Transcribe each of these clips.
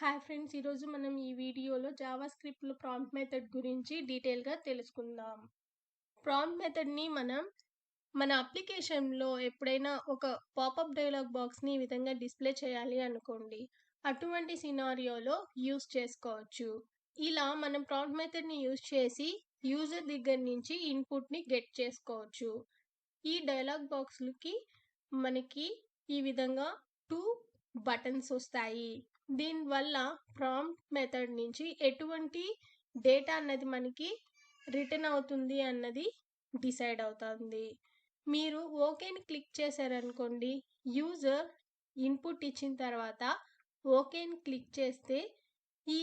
Hi friends, ఈరోజు మనం ఈ వీడియోలో జావాస్క్రిప్ట్లో ప్రాంప్ట్ మెథడ్ గురించి డీటెయిల్గా తెలుసుకుందాం. ప్రాంప్ట్ మెథడ్ని మనం మన అప్లికేషన్లో ఎప్పుడైనా ఒక పాపప్ డైలాగ్ బాక్స్ని ఈ విధంగా డిస్ప్లే చేయాలి అనుకోండి. అటువంటి సినారియోలో యూస్ చేసుకోవచ్చు. ఇలా మనం ప్రాంప్ట్ మెథడ్ని యూస్ చేసి యూజర్ దగ్గర నుంచి ఇన్పుట్ని గెట్ చేసుకోవచ్చు. ఈ డైలాగ్ బాక్స్లకి మనకి ఈ విధంగా 2 బటన్స్ వస్తాయి. దీనివల్ల ప్రాంప్ట్ మెథడ్ నుంచి ఎటువంటి డేటా అన్నది మనకి రిటర్న్ అవుతుంది అన్నది డిసైడ్ అవుతుంది. మీరు ఓకేని క్లిక్ చేశారనుకోండి, యూజర్ ఇన్పుట్ ఇచ్చిన తర్వాత ఓకేని క్లిక్ చేస్తే ఈ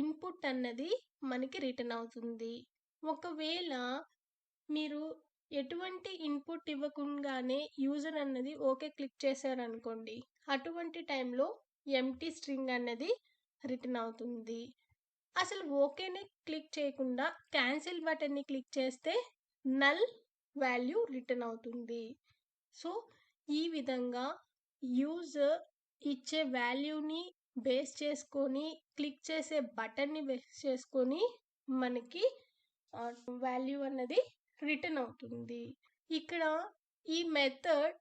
ఇన్పుట్ అన్నది మనకి రిటర్న్ అవుతుంది. ఒకవేళ మీరు ఎటువంటి ఇన్పుట్ ఇవ్వకుండానే యూజర్ అన్నది ఓకే క్లిక్ చేశారనుకోండి, అటువంటి టైంలో ఎంప్టీ స్ట్రింగ్ అన్నది రిటర్న్ అవుతుంది. అసలు ఓకేని క్లిక్ చేయకుండా క్యాన్సిల్ బటన్ని క్లిక్ చేస్తే నల్ వాల్యూ రిటర్న్ అవుతుంది. సో ఈ విధంగా యూజర్ ఇచ్చే వాల్యూని బేస్ చేసుకొని, క్లిక్ చేసే బటన్ని బేస్ చేసుకొని మనకి వాల్యూ అన్నది రిటర్న్ అవుతుంది. ఇక్కడ ఈ మెథడ్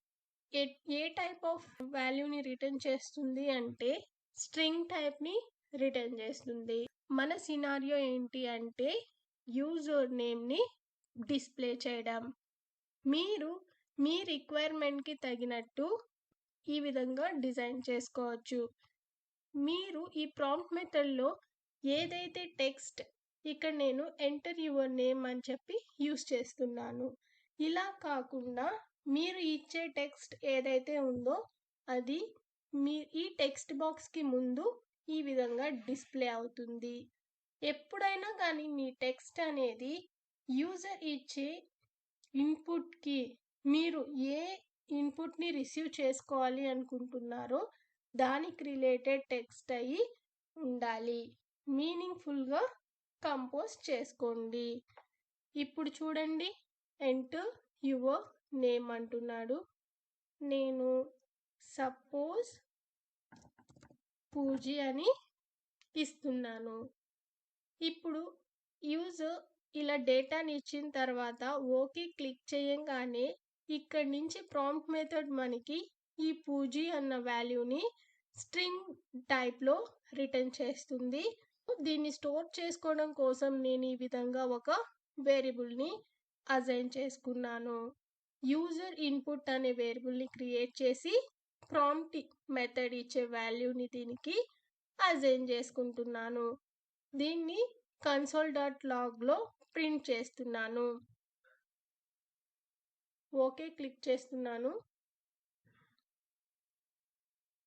ఏ టైప్ ఆఫ్ వాల్యూని రిటర్న్ చేస్తుంది అంటే స్ట్రింగ్ టైప్ని రిటర్న్ చేస్తుంది. మన సినారియో ఏంటి అంటే యూజర్ నేమ్ని డిస్ప్లే చేయడం. మీరు మీ రిక్వైర్మెంట్కి తగినట్టు ఈ విధంగా డిజైన్ చేసుకోవచ్చు. మీరు ఈ ప్రాంప్ట్ మెథడ్లో ఏదైతే టెక్స్ట్, ఇక్కడ నేను ఎంటర్ యువర్ నేమ్ అని చెప్పి యూస్ చేస్తున్నాను. ఇలా కాకుండా మీరు ఇచ్చే టెక్స్ట్ ఏదైతే ఉందో అది ఈ టెక్స్ట్ బాక్స్కి ముందు ఈ విధంగా డిస్ప్లే అవుతుంది. ఎప్పుడైనా కానీ మీ టెక్స్ట్ అనేది యూజర్ ఇచ్చే ఇన్పుట్కి, మీరు ఏ ఇన్పుట్ని రిసీవ్ చేసుకోవాలి అనుకుంటున్నారో దానికి రిలేటెడ్ టెక్స్ట్ అయ్యి ఉండాలి. మీనింగ్ఫుల్గా కంపోజ్ చేసుకోండి. ఇప్పుడు చూడండి, ఎంటర్ యువర్ నేమ్ అంటున్నాడు. నేను సపోజ్ పూజీ అని ఇస్తున్నాను. ఇప్పుడు యూజర్ ఇలా డేటాని ఇచ్చిన తర్వాత ఓకే క్లిక్ చేయంగానే ఇక్కడి నుంచి ప్రాంప్ట్ మెథడ్ మనకి ఈ పూజీ అన్న వాల్యూని స్ట్రింగ్ టైప్లో రిటర్న్ చేస్తుంది. దీన్ని స్టోర్ చేసుకోవడం కోసం నేను ఈ విధంగా ఒక వేరియబుల్ని అసైన్ చేసుకున్నాను. యూజర్ ఇన్పుట్ అనే వేరియబుల్ని క్రియేట్ చేసి ప్రాంప్ట్ మెథడ్ ఇచ్చే వాల్యూని దీనికి అసైన్ చేసుకుంటున్నాను. దీన్ని console.logలో ప్రింట్ చేస్తున్నాను. ఓకే క్లిక్ చేస్తున్నాను.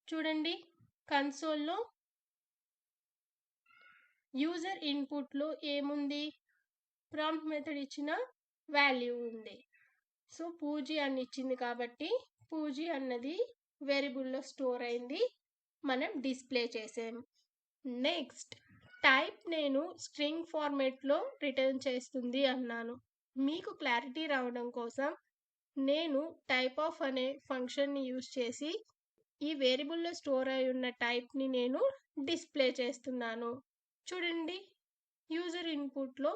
చూడండి, కన్సోల్లో యూజర్ ఇన్పుట్లో ఏముంది, ప్రాంప్ట్ మెథడ్ ఇచ్చిన వాల్యూ ఉంది. సో పూజీ అని ఇచ్చింది కాబట్టి పూజీ అన్నది వేరియబుల్లో స్టోర్ అయింది, మనం డిస్ప్లే చేసాం. నెక్స్ట్ టైప్ నేను స్ట్రింగ్ ఫార్మేట్లో రిటర్న్ చేస్తుంది అన్నాను. మీకు క్లారిటీ రావడం కోసం నేను టైప్ ఆఫ్ అనే ఫంక్షన్ని యూజ్ చేసి ఈ వేరియబుల్లో స్టోర్ అయి ఉన్న టైప్ని నేను డిస్ప్లే చేస్తున్నాను. చూడండి, యూజర్ ఇన్పుట్లో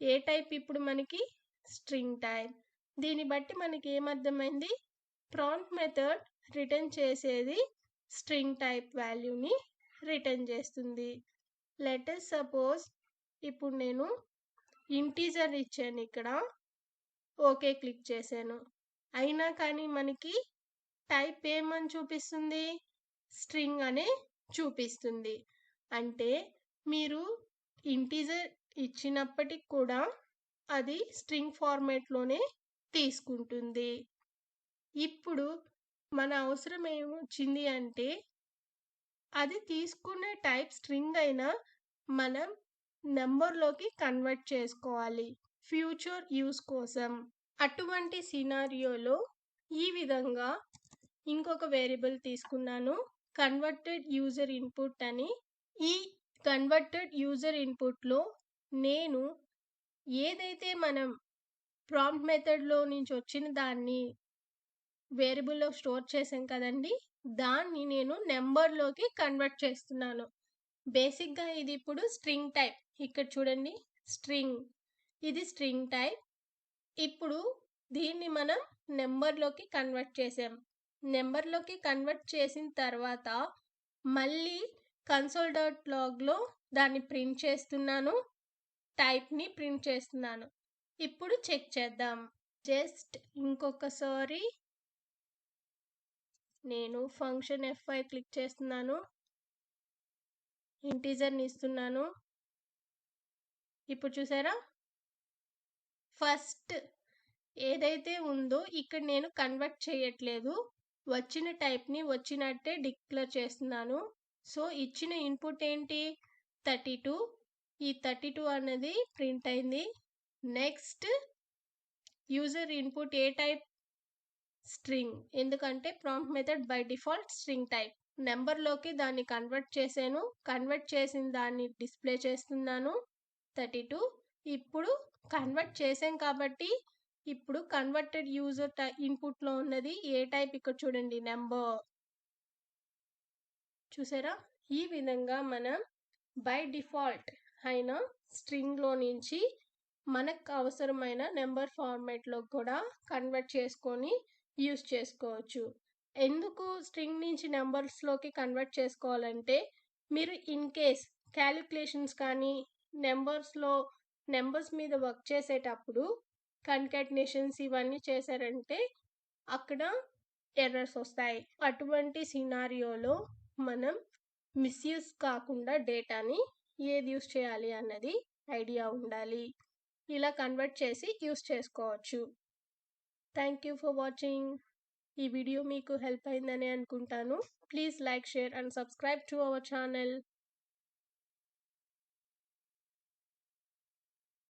ఏ టైప్ ఇప్పుడు మనకి స్ట్రింగ్ టైప్. దీన్ని బట్టి మనకి ఏమర్థమైంది, ప్రాంప్ట్ మెథడ్ రిటర్న్ చేసేది స్ట్రింగ్ టైప్ వాల్యూని రిటర్న్ చేస్తుంది. లెటస్ సపోజ్ ఇప్పుడు నేను ఇంటీజర్ ఇచ్చాను, ఇక్కడ ఓకే క్లిక్ చేశాను. అయినా కానీ మనకి టైప్ ఏమని చూపిస్తుంది, స్ట్రింగ్ అనే చూపిస్తుంది. అంటే మీరు ఇంటీజర్ ఇచ్చినప్పటికి కూడా అది స్ట్రింగ్ ఫార్మేట్లోనే తీసుకుంటుంది. ఇప్పుడు మన అవసరం ఏమొచ్చింది అంటే అది తీసుకునే టైప్ స్ట్రింగ్ అయినా మనం నెంబర్లోకి కన్వర్ట్ చేసుకోవాలి ఫ్యూచర్ యూస్ కోసం. అటువంటి సినారియోలో ఈ విధంగా ఇంకొక వేరియబుల్ తీసుకున్నాను, కన్వర్టెడ్ యూజర్ ఇన్పుట్ అని. ఈ కన్వర్టెడ్ యూజర్ ఇన్పుట్లో నేను ఏదైతే మనం ప్రాంప్ట్ మెథడ్లో నుంచి వచ్చిన దాన్ని వేరియబుల్లో స్టోర్ చేసాం కదండి, దాన్ని నేను నెంబర్లోకి కన్వర్ట్ చేస్తున్నాను. బేసిక్గా ఇది ఇప్పుడు స్ట్రింగ్ టైప్. ఇక్కడ చూడండి, స్ట్రింగ్, ఇది స్ట్రింగ్ టైప్. ఇప్పుడు దీన్ని మనం నెంబర్లోకి కన్వర్ట్ చేసాం. నెంబర్లోకి కన్వర్ట్ చేసిన తర్వాత మళ్ళీ console.logలో దాన్ని ప్రింట్ చేస్తున్నాను, టైప్ని ప్రింట్ చేస్తున్నాను. ఇప్పుడు చెక్ చేద్దాం. జస్ట్ ఇంకొకసారి నేను ఫంక్షన్ F5 క్లిక్ చేస్తున్నాను, ఇంటీజర్ని ఇస్తున్నాను. ఇప్పుడు చూసారా, ఫస్ట్ ఏదైతే ఉందో ఇక్కడ నేను కన్వర్ట్ చేయట్లేదు, వచ్చిన టైప్ని వచ్చినట్టే డిక్లేర్ చేస్తున్నాను. సో ఇచ్చిన ఇన్పుట్ ఏంటి, 32. ఈ 32 అనేది ప్రింట్ అయింది. నెక్స్ట్ యూజర్ ఇన్పుట్ ఏ టైప్, స్ట్రింగ్, ఎందుకంటే prompt method by default string type. నెంబర్లోకి దాన్ని కన్వర్ట్ చేశాను, కన్వర్ట్ చేసిన దాన్ని డిస్ప్లే చేస్తున్నాను 32. ఇప్పుడు కన్వర్ట్ చేసాం కాబట్టి ఇప్పుడు కన్వర్టెడ్ యూజర్ ఇన్పుట్లో ఉన్నది ఏ టైప్, ఇక్కడ చూడండి, నెంబర్. చూసారా, ఈ విధంగా మనం బై డిఫాల్ట్ అయిన స్ట్రింగ్లో నుంచి మనకు అవసరమైన నెంబర్ ఫార్మాట్లో కూడా కన్వర్ట్ చేసుకొని యూస్ చేసుకోవచ్చు. ఎందుకు స్ట్రింగ్ నుంచి నెంబర్స్లోకి కన్వర్ట్ చేసుకోవాలంటే, మీరు ఇన్ కేస్ క్యాలిక్యులేషన్స్ కానీ నెంబర్స్ మీద వర్క్ చేసేటప్పుడు కన్కాటినేషన్స్ ఇవన్నీ చేశారంటే అక్కడ ఎర్రర్స్ వస్తాయి. అటువంటి సినారియోలో మనం మిస్యూజ్ కాకుండా డేటాని ఏది యూస్ చేయాలి అన్నది ఐడియా ఉండాలి. ఇలా కన్వర్ట్ చేసి యూస్ చేసుకోవచ్చు. Thank you for watching. ఈ వీడియో మీకు హెల్ప్ అయిందని అనుకుంటాను. Please like, share and subscribe to our channel.